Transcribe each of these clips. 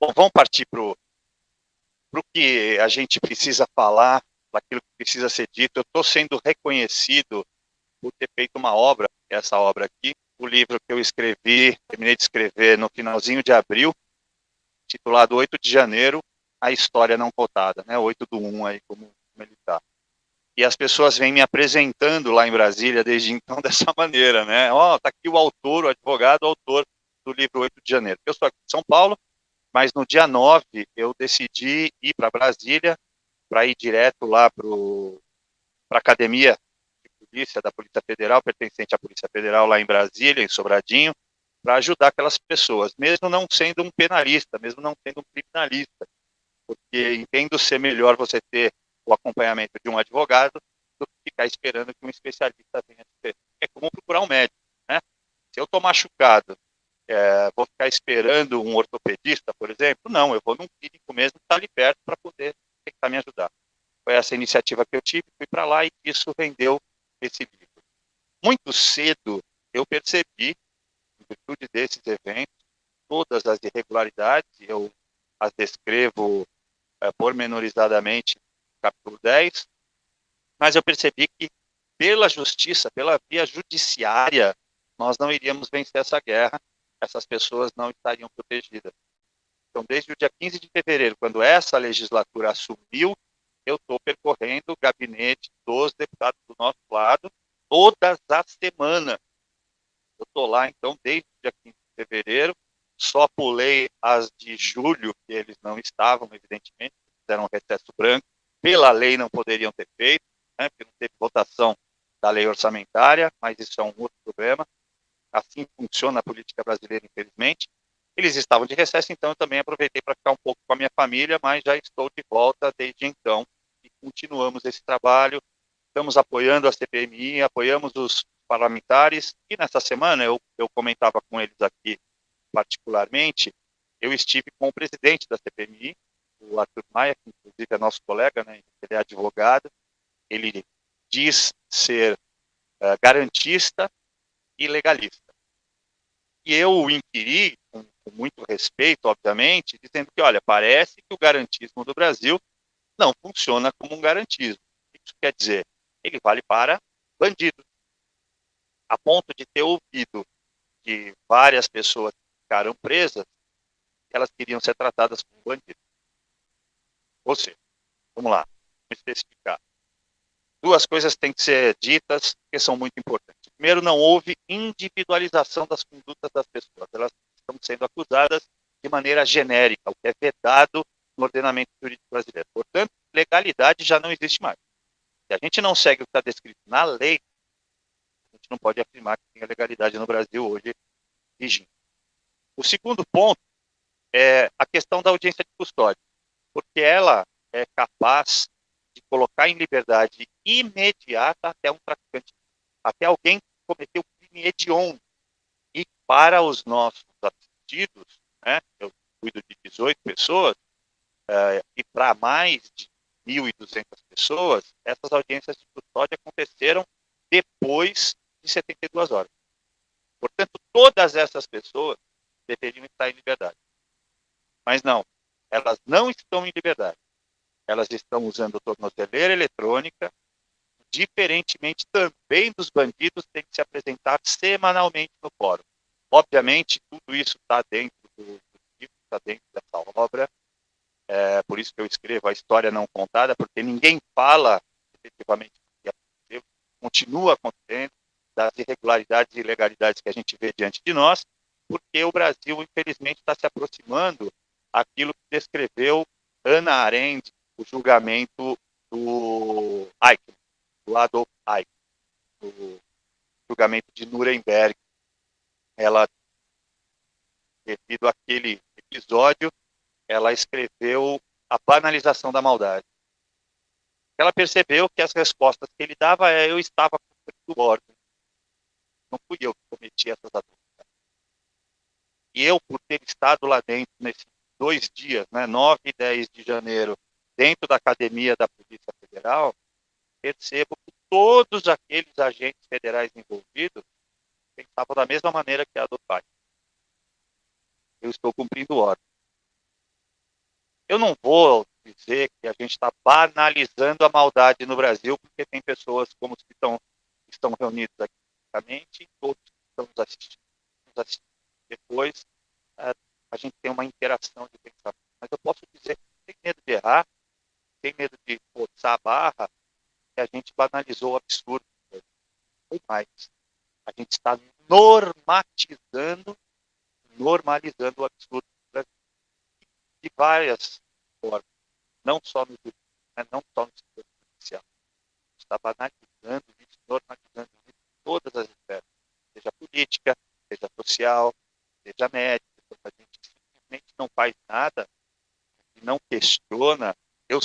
Bom, vamos partir para o que a gente precisa falar, para aquilo que precisa ser dito. Eu estou sendo reconhecido por ter feito uma obra, essa obra aqui, o livro que eu escrevi, terminei de escrever no finalzinho de abril, titulado 8 de janeiro, a história não contada, né? 8/1 aí, como ele está. E as pessoas vêm me apresentando lá em Brasília desde então dessa maneira, né? Ó, tá aqui o autor, o advogado, o autor do livro 8 de janeiro. Eu sou aqui de São Paulo, mas no dia 9 eu decidi ir para Brasília para ir direto lá para a academia de polícia da Polícia Federal, pertencente à Polícia Federal lá em Brasília, em Sobradinho, para ajudar aquelas pessoas, mesmo não sendo um penalista, mesmo não sendo um criminalista, porque entendo ser melhor você ter o acompanhamento de um advogado do que ficar esperando que um especialista venha te ver. É como procurar um médico, né? Se eu estou machucado, vou ficar esperando um ortopedista, por exemplo? Não, eu vou num clínico mesmo que está ali perto para poder tentar me ajudar. Foi essa iniciativa que eu tive, fui para lá e isso rendeu esse livro. Muito cedo eu percebi, em virtude desses eventos, todas as irregularidades, eu as descrevo pormenorizadamente no capítulo 10, mas eu percebi que pela justiça, pela via judiciária, nós não iríamos vencer essa guerra, essas pessoas não estariam protegidas. Então, desde o dia 15 de fevereiro, quando essa legislatura assumiu, eu estou percorrendo o gabinete dos deputados do nosso lado todas as semanas. Eu estou lá, então, desde o dia 15 de fevereiro, só pulei as de julho, que eles não estavam, evidentemente, fizeram um recesso branco, pela lei não poderiam ter feito, né, porque não teve votação da lei orçamentária, mas isso é um outro problema. Assim funciona a política brasileira, infelizmente. Eles estavam de recesso, então eu também aproveitei para ficar um pouco com a minha família, mas já estou de volta desde então e continuamos esse trabalho. Estamos apoiando a CPMI, apoiamos os parlamentares e nessa semana eu comentava com eles aqui particularmente, eu estive com o presidente da CPMI, o Arthur Maia, que inclusive é nosso colega, né, ele é advogado, ele diz ser garantista e legalista. E eu o inquiri, com muito respeito, obviamente, dizendo que, olha, parece que o garantismo do Brasil não funciona como um garantismo. Isso quer dizer, ele vale para bandidos, a ponto de ter ouvido que várias pessoas ficaram presas, elas queriam ser tratadas como bandidos. Ou seja, vamos lá, vamos especificar. Duas coisas têm que ser ditas que são muito importantes. Primeiro, não houve individualização das condutas das pessoas. Elas estão sendo acusadas de maneira genérica, o que é vedado no ordenamento jurídico brasileiro. Portanto, legalidade já não existe mais. Se a gente não segue o que está descrito na lei, a gente não pode afirmar que tem a legalidade no Brasil hoje vigindo. O segundo ponto é a questão da audiência de custódia, porque ela é capaz de colocar em liberdade imediata até um traficante, até alguém que cometeu crime hediondo. E para os nossos assistidos, né, eu cuido de 18 pessoas, e para mais de 1.200 pessoas, essas audiências de custódia aconteceram depois de 72 horas. Portanto, todas essas pessoas deveriam estar em liberdade. Mas não, elas não estão em liberdade. Elas estão usando tornozeleira eletrônica, diferentemente também dos bandidos, tem que se apresentar semanalmente no fórum. Obviamente, tudo isso está dentro do livro, está dentro dessa obra, por isso que eu escrevo a história não contada, porque ninguém fala efetivamente o que aconteceu, continua acontecendo, das irregularidades e ilegalidades que a gente vê diante de nós, porque o Brasil, infelizmente, está se aproximando aquilo que descreveu Hannah Arendt, o julgamento do Eichmann, do Adolf Eichmann, o julgamento de Nuremberg. Ela, devido àquele episódio, ela escreveu a banalização da maldade. Ela percebeu que as respostas que ele dava eu estava cumprindo ordem. Não fui eu que cometi essas atrocidades. E eu, por ter estado lá dentro nesses 2 dias, né, 9 e 10 de janeiro, dentro da academia da Polícia Federal, percebo que todos aqueles agentes federais envolvidos pensavam da mesma maneira que a do pai. Eu estou cumprindo ordem. Eu não vou dizer que a gente está banalizando a maldade no Brasil, porque tem pessoas como os que estão reunidos aqui fisicamente e todos que estão nos assistindo depois, a gente tem uma interação de pensamento. Mas eu posso dizer, sem medo de errar, sem medo de forçar a barra, que a gente banalizou o absurdo. Ou mais, a gente está normalizando o absurdo de várias formas, não só no setor judicial. A gente está banalizando isso, normalizando isso em todas as esferas, seja política, seja social, seja médica. A gente simplesmente não faz nada e não questiona. Eu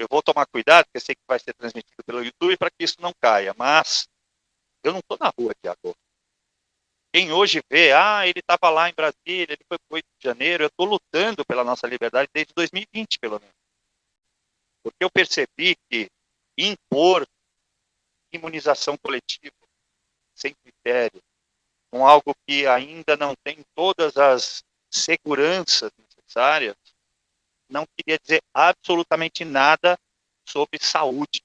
vou tomar cuidado, porque eu sei que vai ser transmitido pelo YouTube para que isso não caia, mas eu não estou na rua aqui agora. Quem hoje vê, ele estava lá em Brasília, ele foi para o 8 de janeiro, eu estou lutando pela nossa liberdade desde 2020, pelo menos. Porque eu percebi que impor imunização coletiva, sem critério, com algo que ainda não tem todas as seguranças necessárias, não queria dizer absolutamente nada sobre saúde.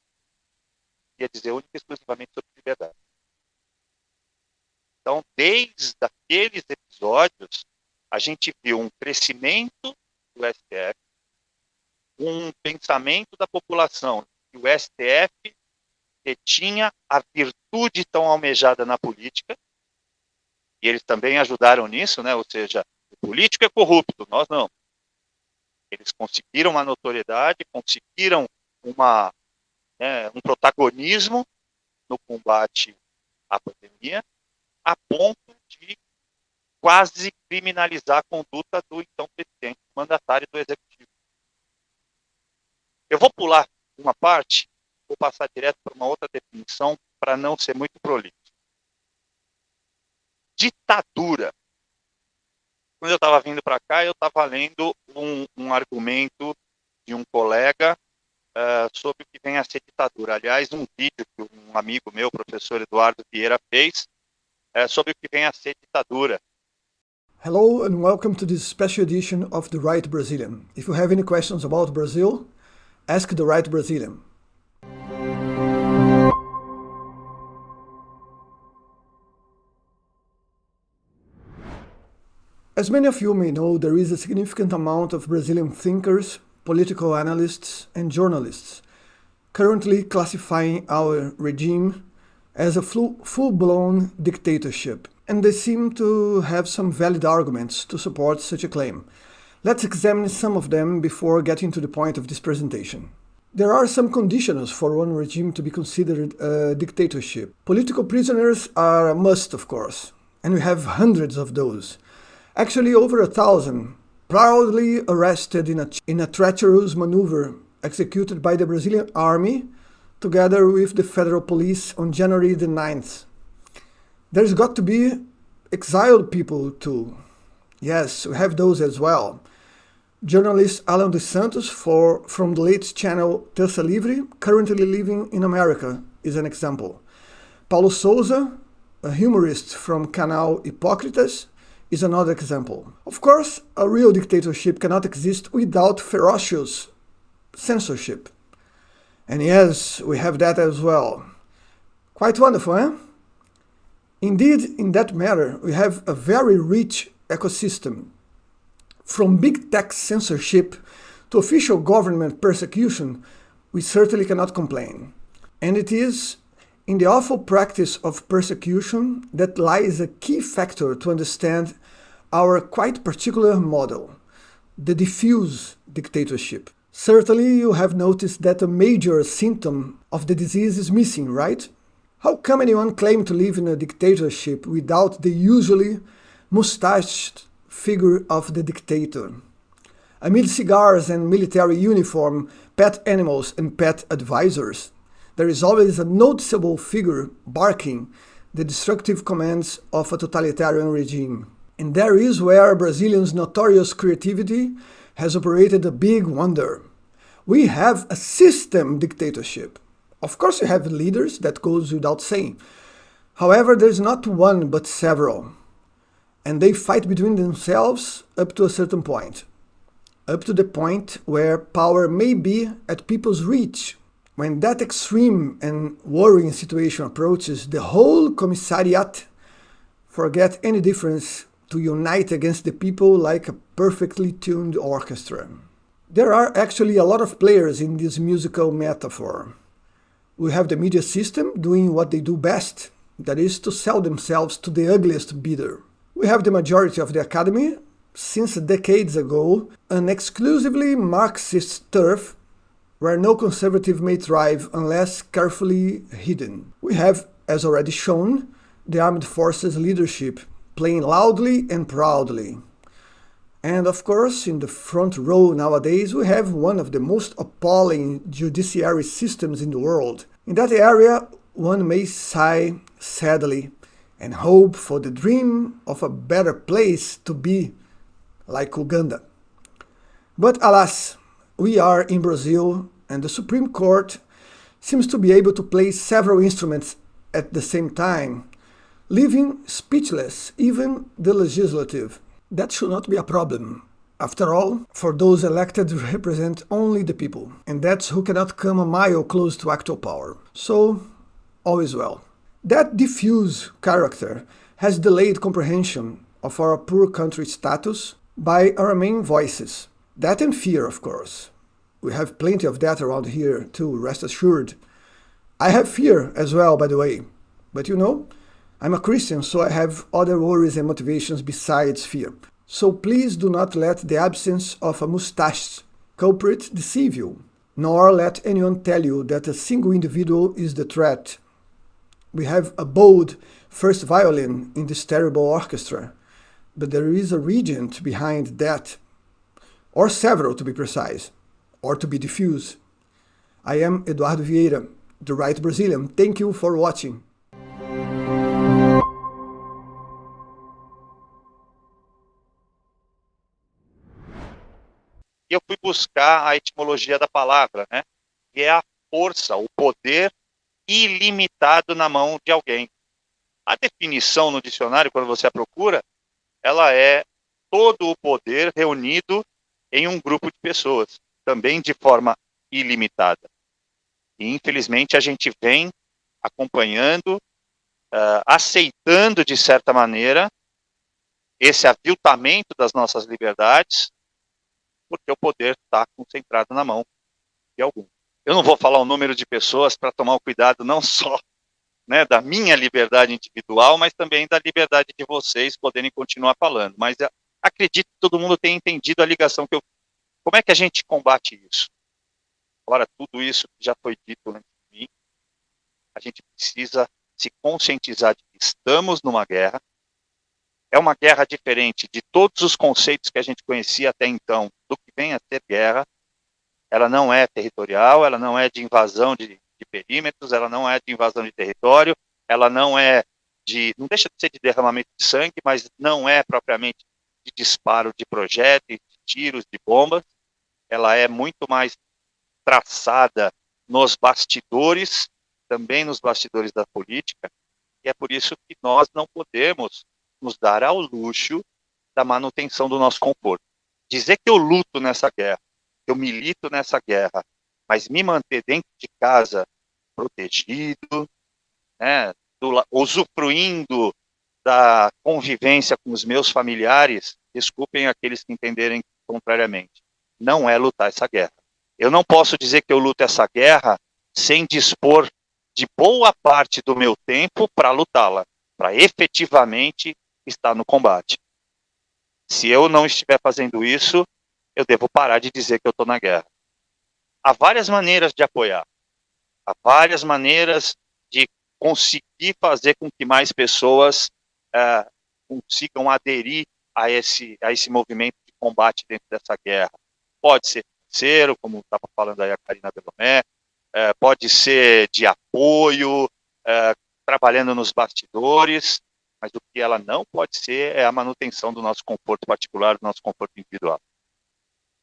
Queria dizer única e exclusivamente sobre liberdade. Então, desde aqueles episódios, a gente viu um crescimento do STF, um pensamento da população que o STF tinha a virtude tão almejada na política, e eles também ajudaram nisso, né? Ou seja, o político é corrupto, nós não. Eles conseguiram uma notoriedade, conseguiram um protagonismo no combate à pandemia, a ponto de quase criminalizar a conduta do então presidente, mandatário do executivo. Eu vou pular uma parte, vou passar direto para uma outra definição, para não ser muito prolixo. Ditadura. Quando eu estava vindo para cá, eu estava lendo um argumento de um colega sobre o que vem a ser ditadura. Aliás, um vídeo que um amigo meu, o professor Eduardo Vieira, fez sobre o que vem a ser ditadura. Hello and welcome to this special edition of The Right Brazilian. If you have any questions about Brazil, ask The Right Brazilian. As many of you may know, there is a significant amount of Brazilian thinkers, political analysts, and journalists currently classifying our regime as a full-blown dictatorship, and they seem to have some valid arguments to support such a claim. Let's examine some of them before getting to the point of this presentation. There are some conditions for one regime to be considered a dictatorship. Political prisoners are a must, of course, and we have hundreds of those. Actually, over 1,000, proudly arrested in a treacherous maneuver executed by the Brazilian army together with the federal police on January the 9th. There's got to be exiled people too. Yes, we have those as well. Journalist Alan dos Santos from the late channel Terça Livre, currently living in America, is an example. Paulo Souza, a humorist from Canal Hipócritas, is another example. Of course, a real dictatorship cannot exist without ferocious censorship. And yes, we have that as well. Quite wonderful, eh? Indeed, in that matter, we have a very rich ecosystem. From big tech censorship to official government persecution, we certainly cannot complain. And it is in the awful practice of persecution that lies a key factor to understand our quite particular model, the diffuse dictatorship. Certainly you have noticed that a major symptom of the disease is missing, right? How come anyone claim to live in a dictatorship without the usually mustached figure of the dictator? Amid cigars and military uniform, pet animals and pet advisors, there is always a noticeable figure barking the destructive commands of a totalitarian regime. And there is where Brazilians' notorious creativity has operated a big wonder. We have a system dictatorship. Of course you have leaders, that goes without saying. However, there's not one but several. And they fight between themselves up to a certain point. up to the point where power may be at people's reach. When that extreme and worrying situation approaches, the whole commissariat forget any difference to unite against the people like a perfectly tuned orchestra. There are actually a lot of players in this musical metaphor. We have the media system doing what they do best, that is to sell themselves to the ugliest bidder. We have the majority of the academy, since decades ago, an exclusively Marxist turf where no conservative may thrive unless carefully hidden. We have, as already shown, the armed forces leadership playing loudly and proudly. And of course, in the front row nowadays, we have one of the most appalling judiciary systems in the world. In that area, one may sigh sadly and hope for the dream of a better place to be, like Uganda. But alas, we are in Brazil, and the Supreme Court seems to be able to play several instruments at the same time, leaving speechless even the legislative. That should not be a problem. After all, for those elected represent only the people, and that's who cannot come a mile close to actual power. So, all is well. That diffuse character has delayed comprehension of our poor country status by our main voices. That and fear, of course. We have plenty of that around here too, rest assured. I have fear as well, by the way. But you know, I'm a Christian, so I have other worries and motivations besides fear. So please do not let the absence of a mustached culprit deceive you, nor let anyone tell you that a single individual is the threat. We have a bold first violin in this terrible orchestra, but there is a regent behind that, or several to be precise, or to be diffuse. I am Eduardo Vieira, the Right Brazilian. Thank you for watching. E eu fui buscar a etimologia da palavra, né? Que é a força, o poder ilimitado na mão de alguém. A definição no dicionário, quando você a procura, ela é todo o poder reunido em um grupo de pessoas, também de forma ilimitada. E, infelizmente, a gente vem acompanhando, aceitando, de certa maneira, esse aviltamento das nossas liberdades, porque o poder está concentrado na mão de algum. Eu não vou falar o número de pessoas para tomar o cuidado não só, né, da minha liberdade individual, mas também da liberdade de vocês poderem continuar falando. Mas acredito que todo mundo tenha entendido a ligação que eu... Como é que a gente combate isso? Agora, tudo isso que já foi dito antes de mim, a gente precisa se conscientizar de que estamos numa guerra. É uma guerra diferente de todos os conceitos que a gente conhecia até então, do que vem a ser guerra. Ela não é territorial, ela não é de invasão de perímetros, ela não é de invasão de território, ela não é de... não deixa de ser de derramamento de sangue, mas não é propriamente de disparo de projéteis, de tiros, de bombas. Ela é muito mais traçada nos bastidores, também nos bastidores da política, e é por isso que nós não podemos nos dar ao luxo da manutenção do nosso conforto. Dizer que eu luto nessa guerra, que eu milito nessa guerra, mas me manter dentro de casa protegido, né, usufruindo da convivência com os meus familiares, desculpem aqueles que entenderem contrariamente, não é lutar essa guerra. Eu não posso dizer que eu luto essa guerra sem dispor de boa parte do meu tempo para lutá-la, para efetivamente estar no combate. Se eu não estiver fazendo isso, eu devo parar de dizer que eu estou na guerra. Há várias maneiras de apoiar, há várias maneiras de conseguir fazer com que mais pessoas consigam aderir a esse movimento de combate dentro dessa guerra. Pode ser financeiro, como estava falando aí a Karina Belomé, pode ser de apoio, trabalhando nos bastidores, mas o que ela não pode ser é a manutenção do nosso conforto particular, do nosso conforto individual.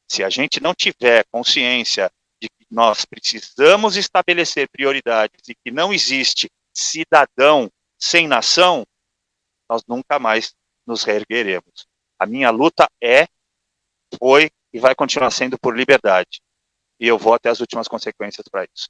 Se a gente não tiver consciência de que nós precisamos estabelecer prioridades e que não existe cidadão sem nação, nós nunca mais nos reergueremos. A minha luta foi e vai continuar sendo por liberdade. E eu vou até as últimas consequências para isso.